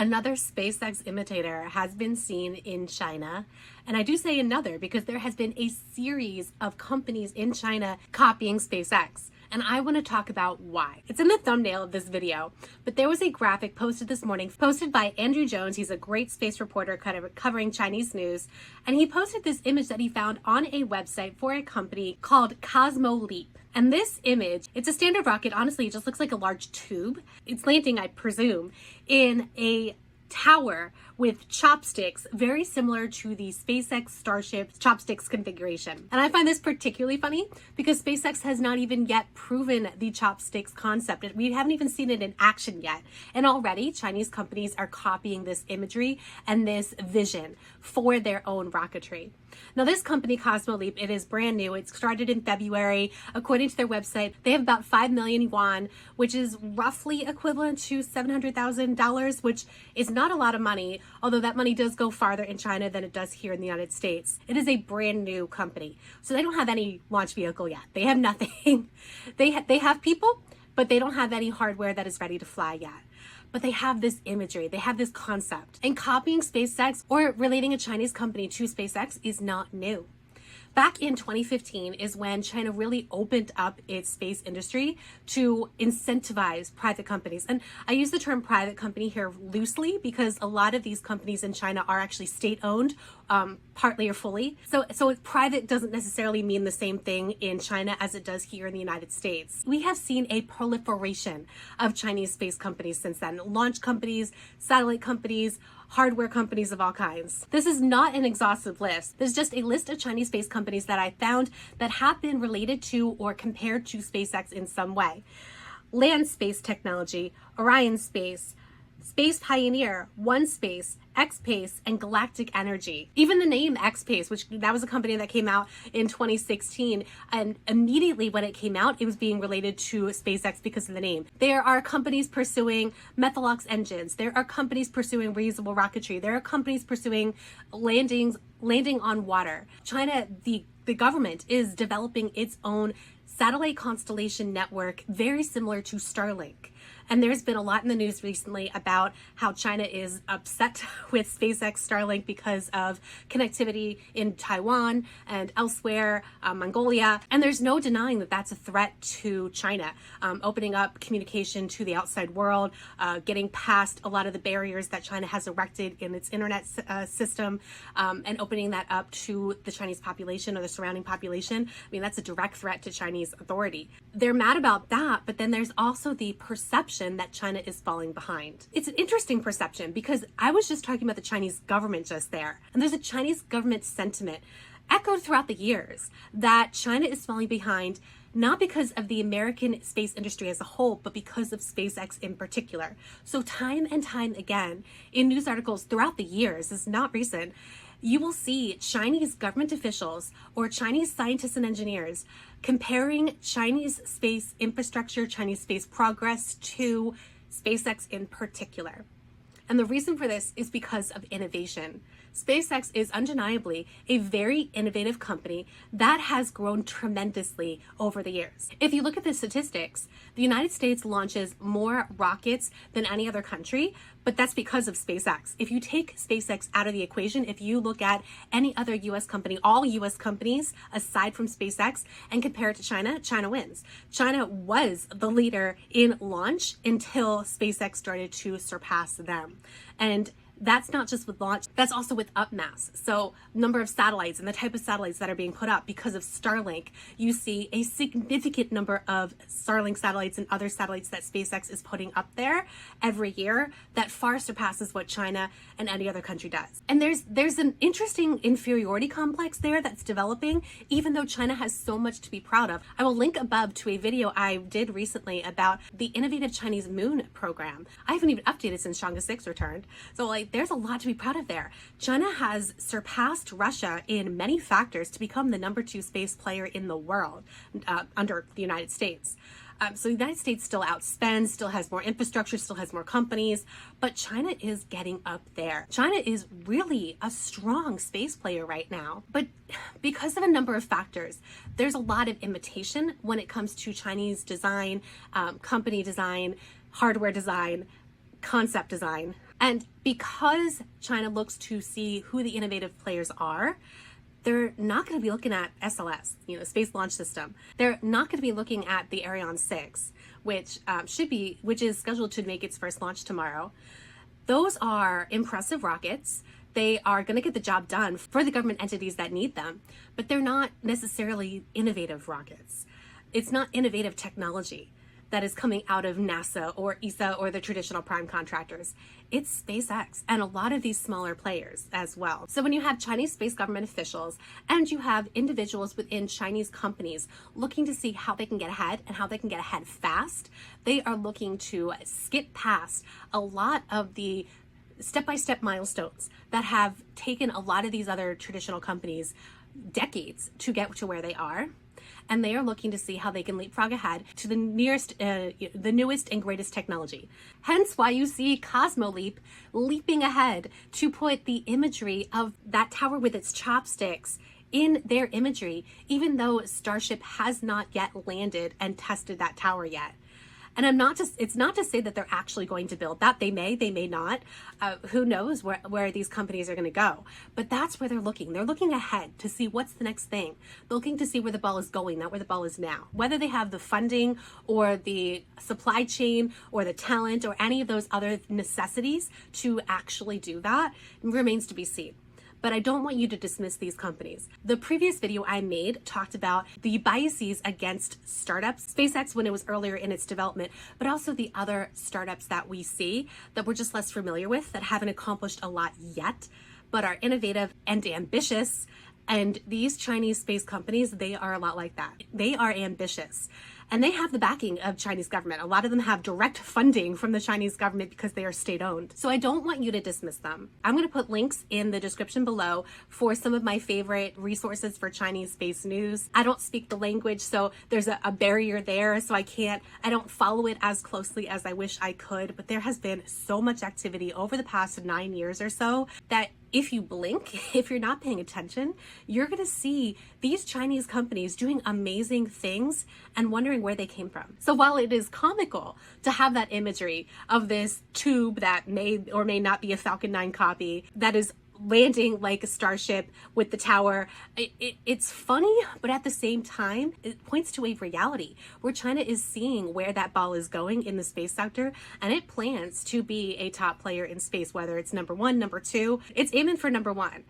Another SpaceX imitator has been seen in China. And I do say another because there has been a series of companies in China copying SpaceX. And I want to talk about why. It's in the thumbnail of this video, but there was a graphic posted this morning, posted by Andrew Jones. He's a great space reporter covering Chinese news. And he posted this image that he found on a website for a company called Cosmo Leap. And this image, it's a standard rocket. Honestly, it just looks like a large tube. It's landing, I presume, in a tower with chopsticks, very similar to the SpaceX Starship chopsticks configuration. And I find this particularly funny because SpaceX has not even yet proven the chopsticks concept. We haven't even seen it in action yet. And already Chinese companies are copying this imagery and this vision for their own rocketry. Now this company, Cosmo Leap, it is brand new. It started in February. According to their website, they have about 5 million yuan, which is roughly equivalent to $700,000, which is not a lot of money, although that money does go farther in China than it does here in the United States. It is a brand new company. So they don't have any launch vehicle yet. They have nothing. They have people, but they don't have any hardware that is ready to fly yet. But they have this imagery, they have this concept. And copying SpaceX or relating a Chinese company to SpaceX is not new. Back in 2015 is when China really opened up its space industry to incentivize private companies. And I use the term private company here loosely because a lot of these companies in China are actually state-owned, partly or fully. So private doesn't necessarily mean the same thing in China as it does here in the United States. We have seen a proliferation of Chinese space companies since then. Launch companies, satellite companies, hardware companies of all kinds. This is not an exhaustive list. There's just a list of Chinese space companies that I found that have been related to or compared to SpaceX in some way. Land Space Technology, Orion Space, Space Pioneer, OneSpace, X-Pace, and Galactic Energy. Even the name X-Pace, which that was a company that came out in 2016, and immediately when it came out, it was being related to SpaceX because of the name. There are companies pursuing Methalox engines. There are companies pursuing reusable rocketry. There are companies pursuing landing on water. China, the government is developing its own satellite constellation network, very similar to Starlink. And there's been a lot in the news recently about how China is upset with SpaceX Starlink because of connectivity in Taiwan and elsewhere, Mongolia. And there's no denying that that's a threat to China, opening up communication to the outside world, getting past a lot of the barriers that China has erected in its internet system, and opening that up to the Chinese population or the surrounding population. I mean, that's a direct threat to Chinese authority. They're mad about that, but then there's also the perception that China is falling behind. It's an interesting perception because I was just talking about the Chinese government just there, and there's a Chinese government sentiment echoed throughout the years that China is falling behind, not because of the American space industry as a whole, but because of SpaceX in particular. So time and time again in news articles throughout the years, this is not recent, you will see Chinese government officials or Chinese scientists and engineers comparing Chinese space infrastructure, Chinese space progress to SpaceX in particular. And the reason for this is because of innovation. SpaceX is undeniably a very innovative company that has grown tremendously over the years. If you look at the statistics, the United States launches more rockets than any other country, but that's because of SpaceX. If you take SpaceX out of the equation, if you look at any other US company, all US companies aside from SpaceX, and compare it to China, China wins. China was the leader in launch until SpaceX started to surpass them. And that's not just with launch, that's also with upmass. So number of satellites and the type of satellites that are being put up because of Starlink, you see a significant number of Starlink satellites and other satellites that SpaceX is putting up there every year that far surpasses what China and any other country does. And there's an interesting inferiority complex there that's developing, even though China has so much to be proud of. I will link above to a video I did recently about the innovative Chinese moon program. I haven't even updated since Chang'e 6 returned. So there's a lot to be proud of there. China has surpassed Russia in many factors to become the #2 space player in the world under the United States. So the United States still outspends, still has more infrastructure, still has more companies, but China is getting up there. China is really a strong space player right now, but because of a number of factors, there's a lot of imitation when it comes to Chinese design, company design, hardware design, concept design. And because China looks to see who the innovative players are, they're not going to be looking at SLS, Space Launch System. They're not going to be looking at the Ariane 6, which is scheduled to make its first launch tomorrow. Those are impressive rockets. They are going to get the job done for the government entities that need them, but they're not necessarily innovative rockets. It's not innovative technology that is coming out of NASA or ESA or the traditional prime contractors. It's SpaceX and a lot of these smaller players as well. So when you have Chinese space government officials and you have individuals within Chinese companies looking to see how they can get ahead and how they can get ahead fast, they are looking to skip past a lot of the step-by-step milestones that have taken a lot of these other traditional companies decades to get to where they are. And they are looking to see how they can leapfrog ahead to the newest and greatest technology. Hence why you see Cosmo Leap leaping ahead to put the imagery of that tower with its chopsticks in their imagery, even though Starship has not yet landed and tested that tower yet. And it's not to say that they're actually going to build that. They may not. Who knows where these companies are going to go. But that's where they're looking. They're looking ahead to see what's the next thing. They're looking to see where the ball is going, not where the ball is now. Whether they have the funding or the supply chain or the talent or any of those other necessities to actually do that remains to be seen. But I don't want you to dismiss these companies. The previous video I made talked about the biases against startups, SpaceX when it was earlier in its development, but also the other startups that we see that we're just less familiar with, that haven't accomplished a lot yet, but are innovative and ambitious. And these Chinese space companies, they are a lot like that. They are ambitious. And they have the backing of Chinese government. A lot of them have direct funding from the Chinese government because they are state-owned. So I don't want you to dismiss them. I'm going to put links in the description below for some of my favorite resources for Chinese space news. I don't speak the language, so there's a barrier there, so I don't follow it as closely as I wish I could, but there has been so much activity over the past 9 years or so that if you blink, if you're not paying attention, you're going to see these Chinese companies doing amazing things and wondering where they came from. So while it is comical to have that imagery of this tube that may or may not be a Falcon 9 copy that is landing like a Starship with the tower, it's funny, but at the same time, it points to a reality where China is seeing where that ball is going in the space sector, and it plans to be a top player in space, whether it's number 1, number 2, it's aiming for number 1.